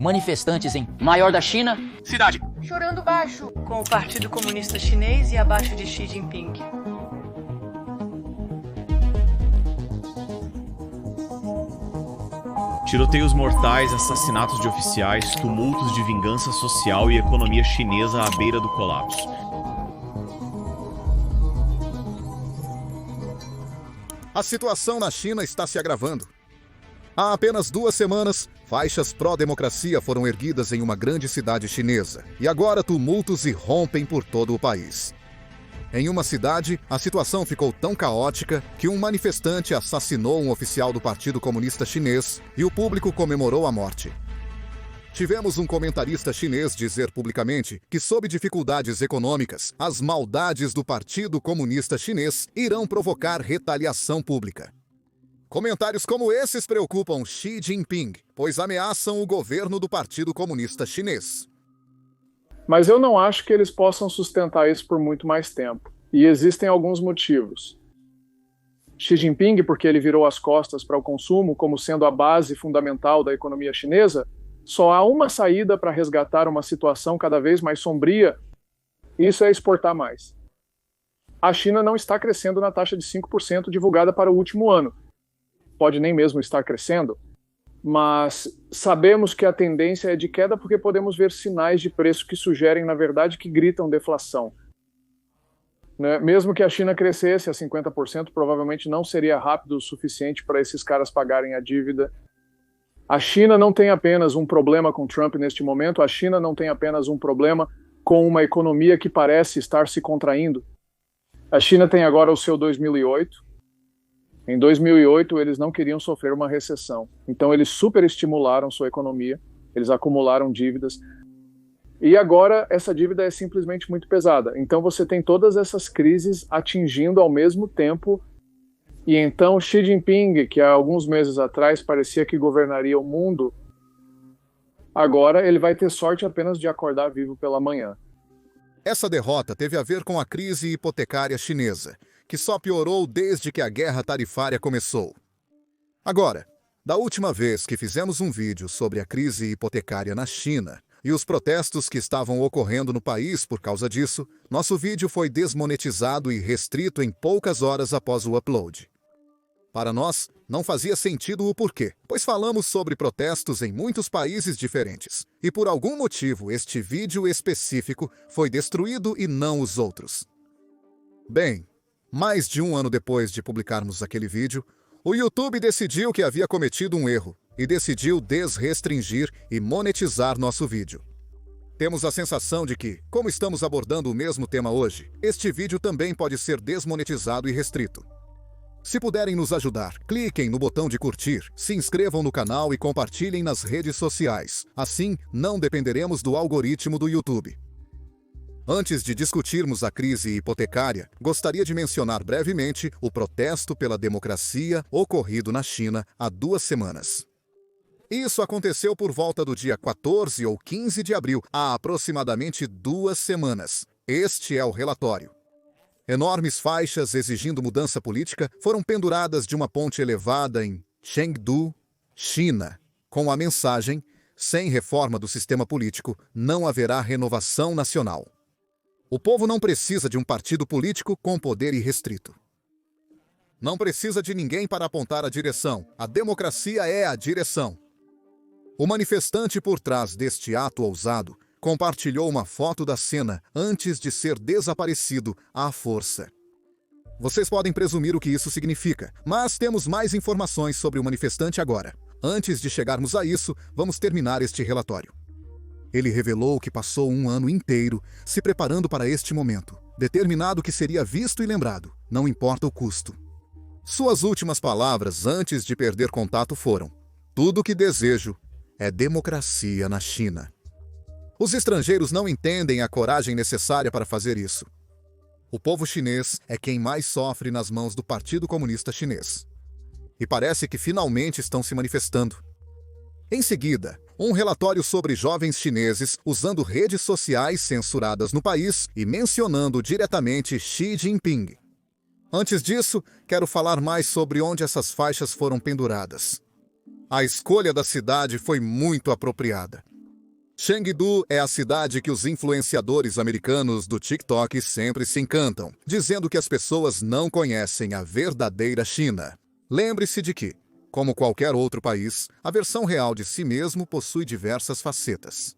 Manifestantes em maior da China. Cidade. Chorando baixo. Com o Partido Comunista Chinês e abaixo de Xi Jinping. Tiroteios mortais, assassinatos de oficiais, tumultos de vingança social e economia chinesa à beira do colapso. A situação na China está se agravando. Há apenas 2 semanas, faixas pró-democracia foram erguidas em uma grande cidade chinesa. E agora tumultos irrompem por todo o país. Em uma cidade, a situação ficou tão caótica que um manifestante assassinou um oficial do Partido Comunista Chinês e o público comemorou a morte. Tivemos um comentarista chinês dizer publicamente que, sob dificuldades econômicas, as maldades do Partido Comunista Chinês irão provocar retaliação pública. Comentários como esses preocupam Xi Jinping, pois ameaçam o governo do Partido Comunista Chinês. Mas eu não acho que eles possam sustentar isso por muito mais tempo. E existem alguns motivos. Xi Jinping, porque ele virou as costas para o consumo como sendo a base fundamental da economia chinesa, só há uma saída para resgatar uma situação cada vez mais sombria, e isso é exportar mais. A China não está crescendo na taxa de 5% divulgada para o último ano. Pode nem mesmo estar crescendo, mas sabemos que a tendência é de queda porque podemos ver sinais de preço que sugerem, na verdade, que gritam deflação. Né? Mesmo que a China crescesse a 50%, provavelmente não seria rápido o suficiente para esses caras pagarem a dívida. A China não tem apenas um problema com Trump neste momento, a China não tem apenas um problema com uma economia que parece estar se contraindo. A China tem agora o seu 2008. Em 2008, eles não queriam sofrer uma recessão. Então, eles superestimularam sua economia, eles acumularam dívidas. E agora, essa dívida é simplesmente muito pesada. Então, você tem todas essas crises atingindo ao mesmo tempo. E então, Xi Jinping, que há alguns meses atrás parecia que governaria o mundo, agora ele vai ter sorte apenas de acordar vivo pela manhã. Essa derrota teve a ver com a crise hipotecária chinesa, que só piorou desde que a guerra tarifária começou. Agora, da última vez que fizemos um vídeo sobre a crise hipotecária na China e os protestos que estavam ocorrendo no país por causa disso, nosso vídeo foi desmonetizado e restrito em poucas horas após o upload. Para nós, não fazia sentido o porquê, pois falamos sobre protestos em muitos países diferentes. E por algum motivo, este vídeo específico foi destruído e não os outros. Bem, mais de 1 ano depois de publicarmos aquele vídeo, o YouTube decidiu que havia cometido um erro e decidiu desrestringir e monetizar nosso vídeo. Temos a sensação de que, como estamos abordando o mesmo tema hoje, este vídeo também pode ser desmonetizado e restrito. Se puderem nos ajudar, cliquem no botão de curtir, se inscrevam no canal e compartilhem nas redes sociais. Assim, não dependeremos do algoritmo do YouTube. Antes de discutirmos a crise hipotecária, gostaria de mencionar brevemente o protesto pela democracia ocorrido na China há 2 semanas. Isso aconteceu por volta do dia 14 ou 15 de abril, há aproximadamente 2 semanas. Este é o relatório. Enormes faixas exigindo mudança política foram penduradas de uma ponte elevada em Chengdu, China, com a mensagem: sem reforma do sistema político, não haverá renovação nacional. O povo não precisa de um partido político com poder irrestrito. Não precisa de ninguém para apontar a direção. A democracia é a direção. O manifestante por trás deste ato ousado compartilhou uma foto da cena antes de ser desaparecido à força. Vocês podem presumir o que isso significa, mas temos mais informações sobre o manifestante agora. Antes de chegarmos a isso, vamos terminar este relatório. Ele revelou que passou 1 ano inteiro se preparando para este momento, determinado que seria visto e lembrado, não importa o custo. Suas últimas palavras antes de perder contato foram: tudo o que desejo é democracia na China. Os estrangeiros não entendem a coragem necessária para fazer isso. O povo chinês é quem mais sofre nas mãos do Partido Comunista Chinês. E parece que finalmente estão se manifestando. Em seguida, um relatório sobre jovens chineses usando redes sociais censuradas no país e mencionando diretamente Xi Jinping. Antes disso, quero falar mais sobre onde essas faixas foram penduradas. A escolha da cidade foi muito apropriada. Chengdu é a cidade que os influenciadores americanos do TikTok sempre se encantam, dizendo que as pessoas não conhecem a verdadeira China. Lembre-se de que, como qualquer outro país, a versão real de si mesmo possui diversas facetas.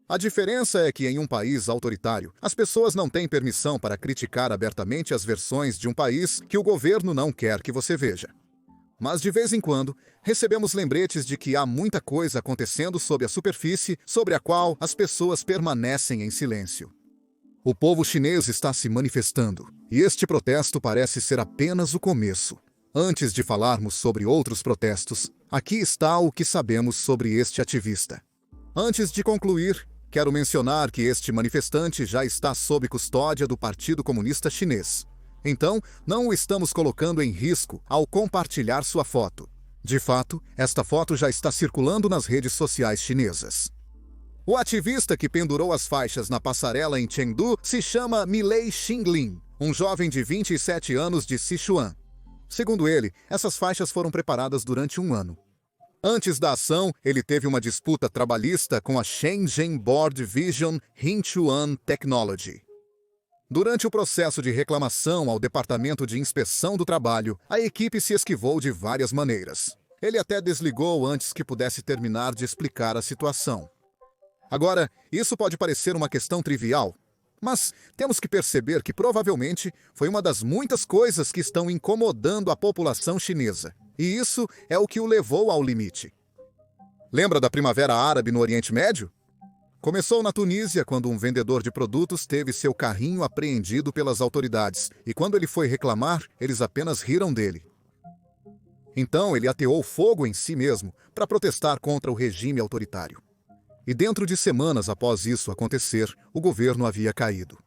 A diferença é que em um país autoritário, as pessoas não têm permissão para criticar abertamente as versões de um país que o governo não quer que você veja. Mas de vez em quando, recebemos lembretes de que há muita coisa acontecendo sob a superfície sobre a qual as pessoas permanecem em silêncio. O povo chinês está se manifestando, e este protesto parece ser apenas o começo. Antes de falarmos sobre outros protestos, aqui está o que sabemos sobre este ativista. Antes de concluir, quero mencionar que este manifestante já está sob custódia do Partido Comunista Chinês. Então, não o estamos colocando em risco ao compartilhar sua foto. De fato, esta foto já está circulando nas redes sociais chinesas. O ativista que pendurou as faixas na passarela em Chengdu se chama Milei Xinglin, um jovem de 27 anos de Sichuan. Segundo ele, essas faixas foram preparadas durante um ano. Antes da ação, ele teve uma disputa trabalhista com a Shenzhen Board Vision Hinchuan Technology. Durante o processo de reclamação ao Departamento de Inspeção do Trabalho, a equipe se esquivou de várias maneiras. Ele até desligou antes que pudesse terminar de explicar a situação. Agora, isso pode parecer uma questão trivial, mas temos que perceber que provavelmente foi uma das muitas coisas que estão incomodando a população chinesa. E isso é o que o levou ao limite. Lembra da Primavera Árabe no Oriente Médio? Começou na Tunísia, quando um vendedor de produtos teve seu carrinho apreendido pelas autoridades, e quando ele foi reclamar, eles apenas riram dele. Então ele ateou fogo em si mesmo para protestar contra o regime autoritário. E dentro de semanas após isso acontecer, o governo havia caído.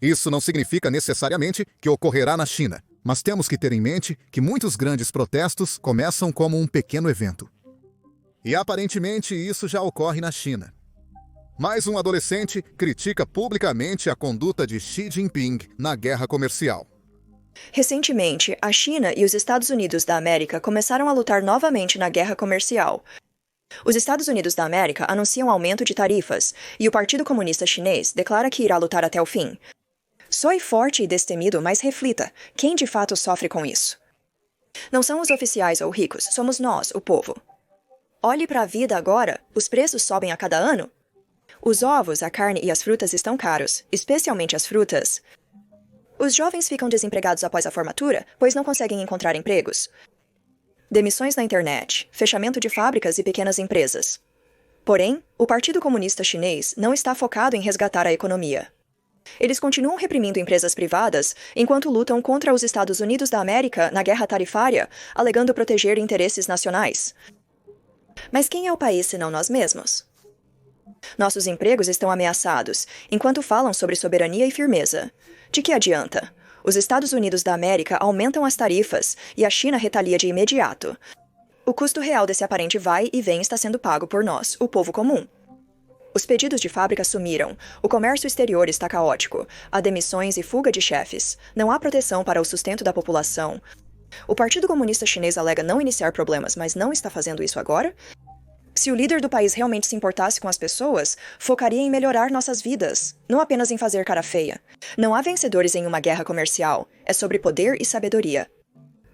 Isso não significa necessariamente que ocorrerá na China, mas temos que ter em mente que muitos grandes protestos começam como um pequeno evento. E aparentemente isso já ocorre na China. Mais um adolescente critica publicamente a conduta de Xi Jinping na guerra comercial. Recentemente, a China e os Estados Unidos da América começaram a lutar novamente na guerra comercial. Os Estados Unidos da América anunciam aumento de tarifas, e o Partido Comunista Chinês declara que irá lutar até o fim. Soe forte e destemido, mas reflita, quem de fato sofre com isso? Não são os oficiais ou ricos, somos nós, o povo. Olhe para a vida agora, os preços sobem a cada ano. Os ovos, a carne e as frutas estão caros, especialmente as frutas. Os jovens ficam desempregados após a formatura, pois não conseguem encontrar empregos. Demissões na internet, fechamento de fábricas e pequenas empresas. Porém, o Partido Comunista Chinês não está focado em resgatar a economia. Eles continuam reprimindo empresas privadas enquanto lutam contra os Estados Unidos da América na guerra tarifária, alegando proteger interesses nacionais. Mas quem é o país senão nós mesmos? Nossos empregos estão ameaçados, enquanto falam sobre soberania e firmeza. De que adianta? Os Estados Unidos da América aumentam as tarifas e a China retalia de imediato. O custo real desse aparente vai e vem está sendo pago por nós, o povo comum. Os pedidos de fábrica sumiram, o comércio exterior está caótico, há demissões e fuga de chefes, não há proteção para o sustento da população. O Partido Comunista Chinês alega não iniciar problemas, mas não está fazendo isso agora? Se o líder do país realmente se importasse com as pessoas, focaria em melhorar nossas vidas, não apenas em fazer cara feia. Não há vencedores em uma guerra comercial, é sobre poder e sabedoria.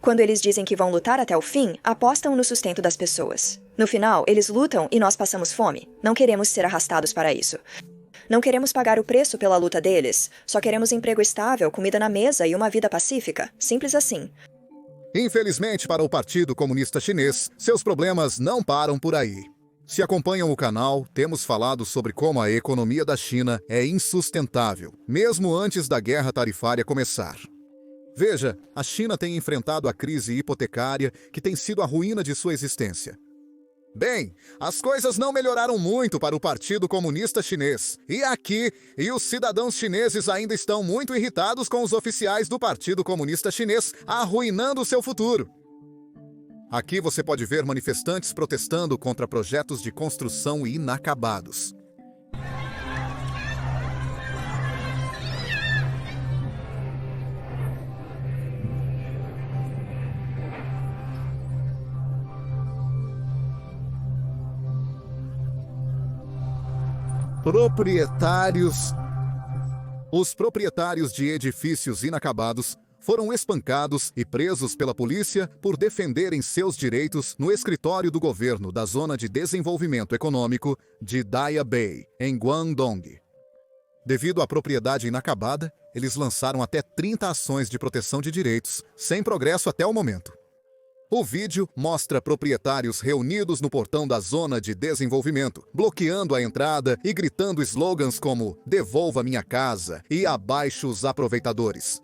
Quando eles dizem que vão lutar até o fim, apostam no sustento das pessoas. No final, eles lutam e nós passamos fome. Não queremos ser arrastados para isso. Não queremos pagar o preço pela luta deles, só queremos emprego estável, comida na mesa e uma vida pacífica. Simples assim. Infelizmente para o Partido Comunista Chinês, seus problemas não param por aí. Se acompanham o canal, temos falado sobre como a economia da China é insustentável, mesmo antes da guerra tarifária começar. Veja, a China tem enfrentado a crise hipotecária que tem sido a ruína de sua existência. Bem, as coisas não melhoraram muito para o Partido Comunista Chinês. E os cidadãos chineses ainda estão muito irritados com os oficiais do Partido Comunista Chinês arruinando seu futuro. Aqui você pode ver manifestantes protestando contra projetos de construção inacabados. Os proprietários de edifícios inacabados foram espancados e presos pela polícia por defenderem seus direitos no escritório do governo da Zona de Desenvolvimento Econômico de Daya Bay, em Guangdong. Devido à propriedade inacabada, eles lançaram até 30 ações de proteção de direitos, sem progresso até o momento. O vídeo mostra proprietários reunidos no portão da Zona de Desenvolvimento, bloqueando a entrada e gritando slogans como "Devolva minha casa" e "Abaixo os aproveitadores".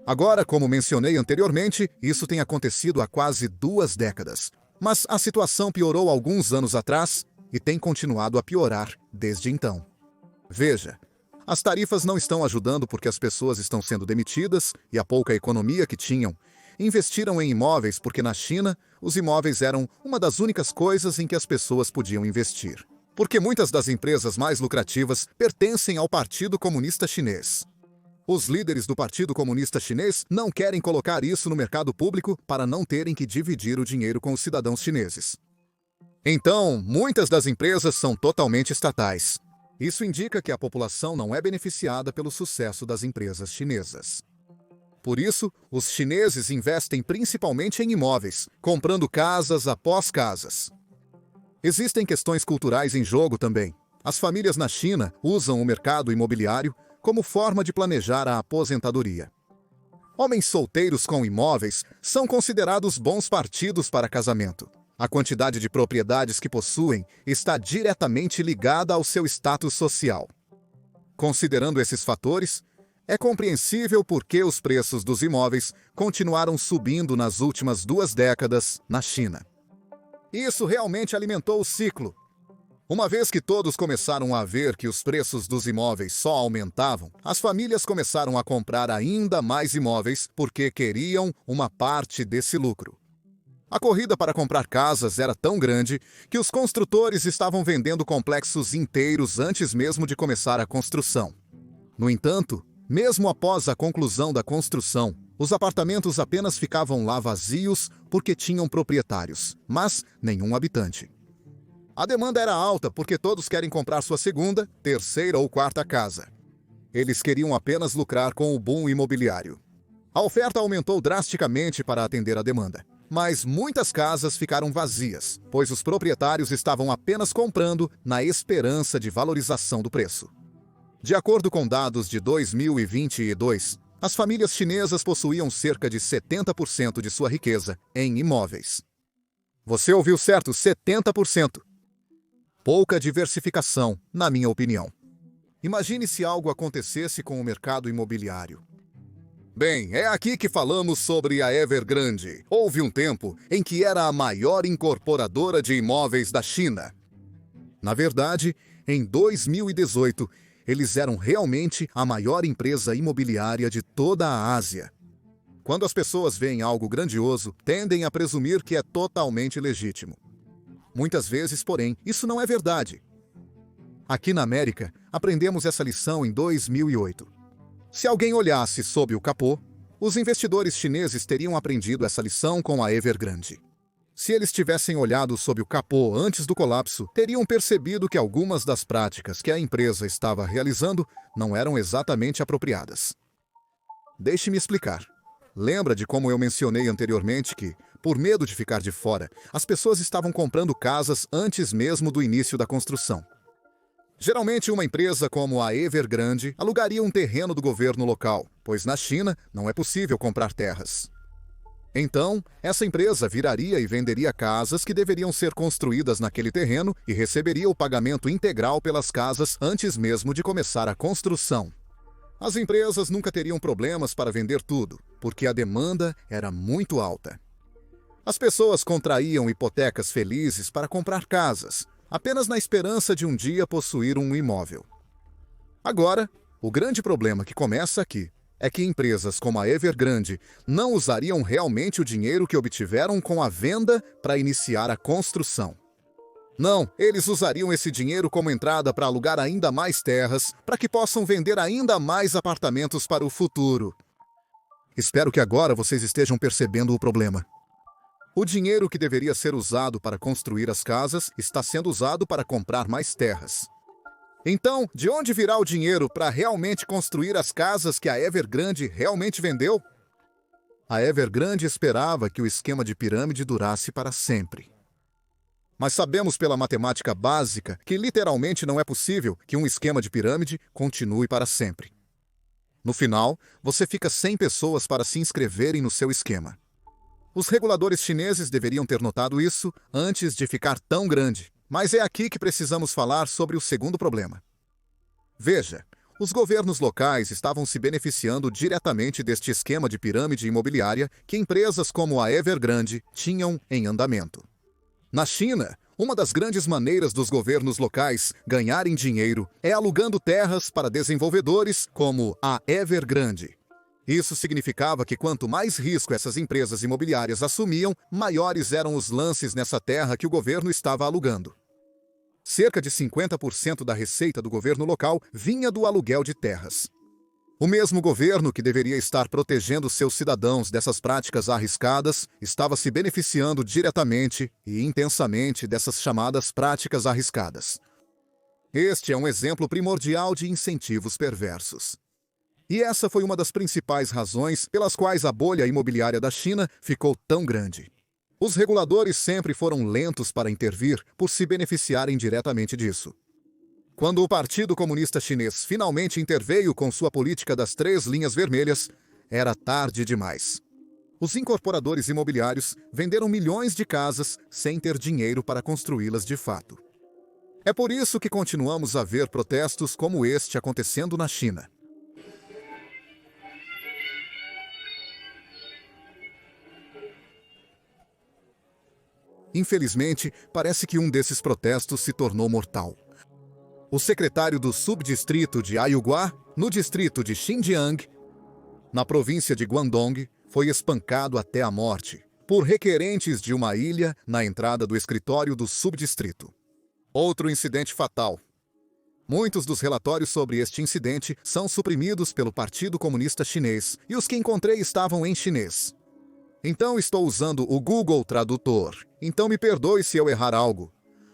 Agora, como mencionei anteriormente, isso tem acontecido há quase 2 décadas. Mas a situação piorou alguns anos atrás e tem continuado a piorar desde então. Veja, as tarifas não estão ajudando porque as pessoas estão sendo demitidas e a pouca economia que tinham investiram em imóveis porque na China os imóveis eram uma das únicas coisas em que as pessoas podiam investir. Porque muitas das empresas mais lucrativas pertencem ao Partido Comunista Chinês. Os líderes do Partido Comunista Chinês não querem colocar isso no mercado público para não terem que dividir o dinheiro com os cidadãos chineses. Então, muitas das empresas são totalmente estatais. Isso indica que a população não é beneficiada pelo sucesso das empresas chinesas. Por isso, os chineses investem principalmente em imóveis, comprando casas após casas. Existem questões culturais em jogo também. As famílias na China usam o mercado imobiliário como forma de planejar a aposentadoria. Homens solteiros com imóveis são considerados bons partidos para casamento. A quantidade de propriedades que possuem está diretamente ligada ao seu status social. Considerando esses fatores, é compreensível por que os preços dos imóveis continuaram subindo nas últimas 2 décadas na China. Isso realmente alimentou o ciclo. Uma vez que todos começaram a ver que os preços dos imóveis só aumentavam, as famílias começaram a comprar ainda mais imóveis porque queriam uma parte desse lucro. A corrida para comprar casas era tão grande que os construtores estavam vendendo complexos inteiros antes mesmo de começar a construção. No entanto, mesmo após a conclusão da construção, os apartamentos apenas ficavam lá vazios porque tinham proprietários, mas nenhum habitante. A demanda era alta porque todos querem comprar sua segunda, terceira ou quarta casa. Eles queriam apenas lucrar com o boom imobiliário. A oferta aumentou drasticamente para atender a demanda. Mas muitas casas ficaram vazias, pois os proprietários estavam apenas comprando na esperança de valorização do preço. De acordo com dados de 2022, as famílias chinesas possuíam cerca de 70% de sua riqueza em imóveis. Você ouviu certo, 70%. Pouca diversificação, na minha opinião. Imagine se algo acontecesse com o mercado imobiliário. Bem, é aqui que falamos sobre a Evergrande. Houve um tempo em que era a maior incorporadora de imóveis da China. Na verdade, em 2018, eles eram realmente a maior empresa imobiliária de toda a Ásia. Quando as pessoas veem algo grandioso, tendem a presumir que é totalmente legítimo. Muitas vezes, porém, isso não é verdade. Aqui na América, aprendemos essa lição em 2008. Se alguém olhasse sob o capô, os investidores chineses teriam aprendido essa lição com a Evergrande. Se eles tivessem olhado sob o capô antes do colapso, teriam percebido que algumas das práticas que a empresa estava realizando não eram exatamente apropriadas. Deixe-me explicar. Lembra de como eu mencionei anteriormente que, por medo de ficar de fora, as pessoas estavam comprando casas antes mesmo do início da construção? Geralmente, uma empresa como a Evergrande alugaria um terreno do governo local, pois na China não é possível comprar terras. Então, essa empresa viraria e venderia casas que deveriam ser construídas naquele terreno e receberia o pagamento integral pelas casas antes mesmo de começar a construção. As empresas nunca teriam problemas para vender tudo, porque a demanda era muito alta. As pessoas contraíam hipotecas felizes para comprar casas, apenas na esperança de um dia possuir um imóvel. Agora, o grande problema que começa aqui é que empresas como a Evergrande não usariam realmente o dinheiro que obtiveram com a venda para iniciar a construção. Não, eles usariam esse dinheiro como entrada para alugar ainda mais terras, para que possam vender ainda mais apartamentos para o futuro. Espero que agora vocês estejam percebendo o problema. O dinheiro que deveria ser usado para construir as casas está sendo usado para comprar mais terras. Então, de onde virá o dinheiro para realmente construir as casas que a Evergrande realmente vendeu? A Evergrande esperava que o esquema de pirâmide durasse para sempre. Mas sabemos pela matemática básica que literalmente não é possível que um esquema de pirâmide continue para sempre. No final, você fica sem pessoas para se inscreverem no seu esquema. Os reguladores chineses deveriam ter notado isso antes de ficar tão grande. Mas é aqui que precisamos falar sobre o segundo problema. Veja, os governos locais estavam se beneficiando diretamente deste esquema de pirâmide imobiliária que empresas como a Evergrande tinham em andamento. Na China, uma das grandes maneiras dos governos locais ganharem dinheiro é alugando terras para desenvolvedores como a Evergrande. Isso significava que quanto mais risco essas empresas imobiliárias assumiam, maiores eram os lances nessa terra que o governo estava alugando. Cerca de 50% da receita do governo local vinha do aluguel de terras. O mesmo governo que deveria estar protegendo seus cidadãos dessas práticas arriscadas estava se beneficiando diretamente e intensamente dessas chamadas práticas arriscadas. Este é um exemplo primordial de incentivos perversos. E essa foi uma das principais razões pelas quais a bolha imobiliária da China ficou tão grande. Os reguladores sempre foram lentos para intervir por se beneficiarem diretamente disso. Quando o Partido Comunista Chinês finalmente interveio com sua política das 3 linhas vermelhas, era tarde demais. Os incorporadores imobiliários venderam milhões de casas sem ter dinheiro para construí-las de fato. É por isso que continuamos a ver protestos como este acontecendo na China. Infelizmente, parece que um desses protestos se tornou mortal. O secretário do subdistrito de Ayugua, no distrito de Xinjiang, na província de Guangdong, foi espancado até a morte por requerentes de uma ilha na entrada do escritório do subdistrito. Outro incidente fatal. Muitos dos relatórios sobre este incidente são suprimidos pelo Partido Comunista Chinês e os que encontrei estavam em chinês. Então estou usando o Google Tradutor, então me perdoe se eu errar algo.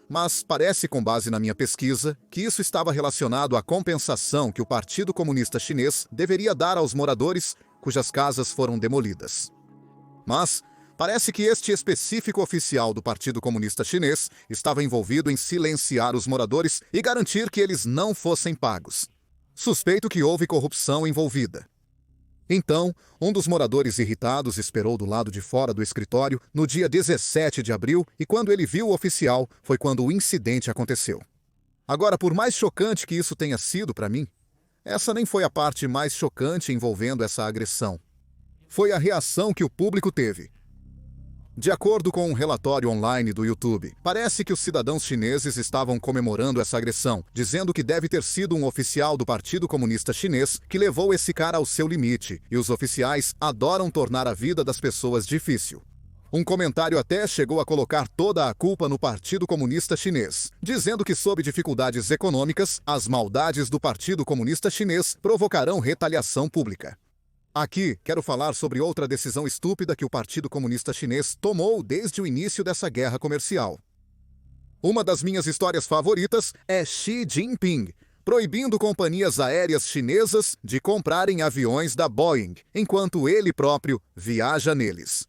Mas parece, com base na minha pesquisa, que isso estava relacionado à compensação que o Partido Comunista Chinês deveria dar aos moradores cujas casas foram demolidas. Mas parece que este específico oficial do Partido Comunista Chinês estava envolvido em silenciar os moradores e garantir que eles não fossem pagos. Suspeito que houve corrupção envolvida. Então, um dos moradores irritados esperou do lado de fora do escritório no dia 17 de abril e quando ele viu o oficial, foi quando o incidente aconteceu. Agora, por mais chocante que isso tenha sido para mim, essa nem foi a parte mais chocante envolvendo essa agressão. Foi a reação que o público teve. De acordo com um relatório online do YouTube, parece que os cidadãos chineses estavam comemorando essa agressão, dizendo que deve ter sido um oficial do Partido Comunista Chinês que levou esse cara ao seu limite, e os oficiais adoram tornar a vida das pessoas difícil. Um comentário até chegou a colocar toda a culpa no Partido Comunista Chinês, dizendo que sob dificuldades econômicas, as maldades do Partido Comunista Chinês provocarão retaliação pública. Aqui, quero falar sobre outra decisão estúpida que o Partido Comunista Chinês tomou desde o início dessa guerra comercial. Uma das minhas histórias favoritas é Xi Jinping, proibindo companhias aéreas chinesas de comprarem aviões da Boeing, enquanto ele próprio viaja neles.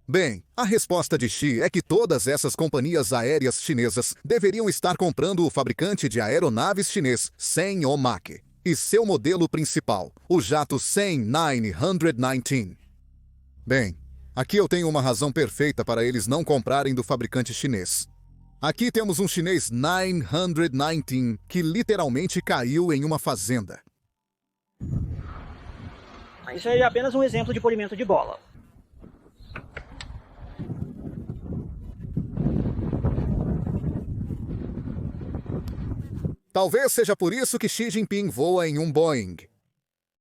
Bem, a resposta de Xi é que todas essas companhias aéreas chinesas deveriam estar comprando o fabricante de aeronaves chinês, Sen-Omak, e seu modelo principal, o jato Sen-919. Bem, aqui eu tenho uma razão perfeita para eles não comprarem do fabricante chinês. Aqui temos um chinês 919 que literalmente caiu em uma fazenda. Isso é apenas um exemplo de polimento de bola. Talvez seja por isso que Xi Jinping voa em um Boeing.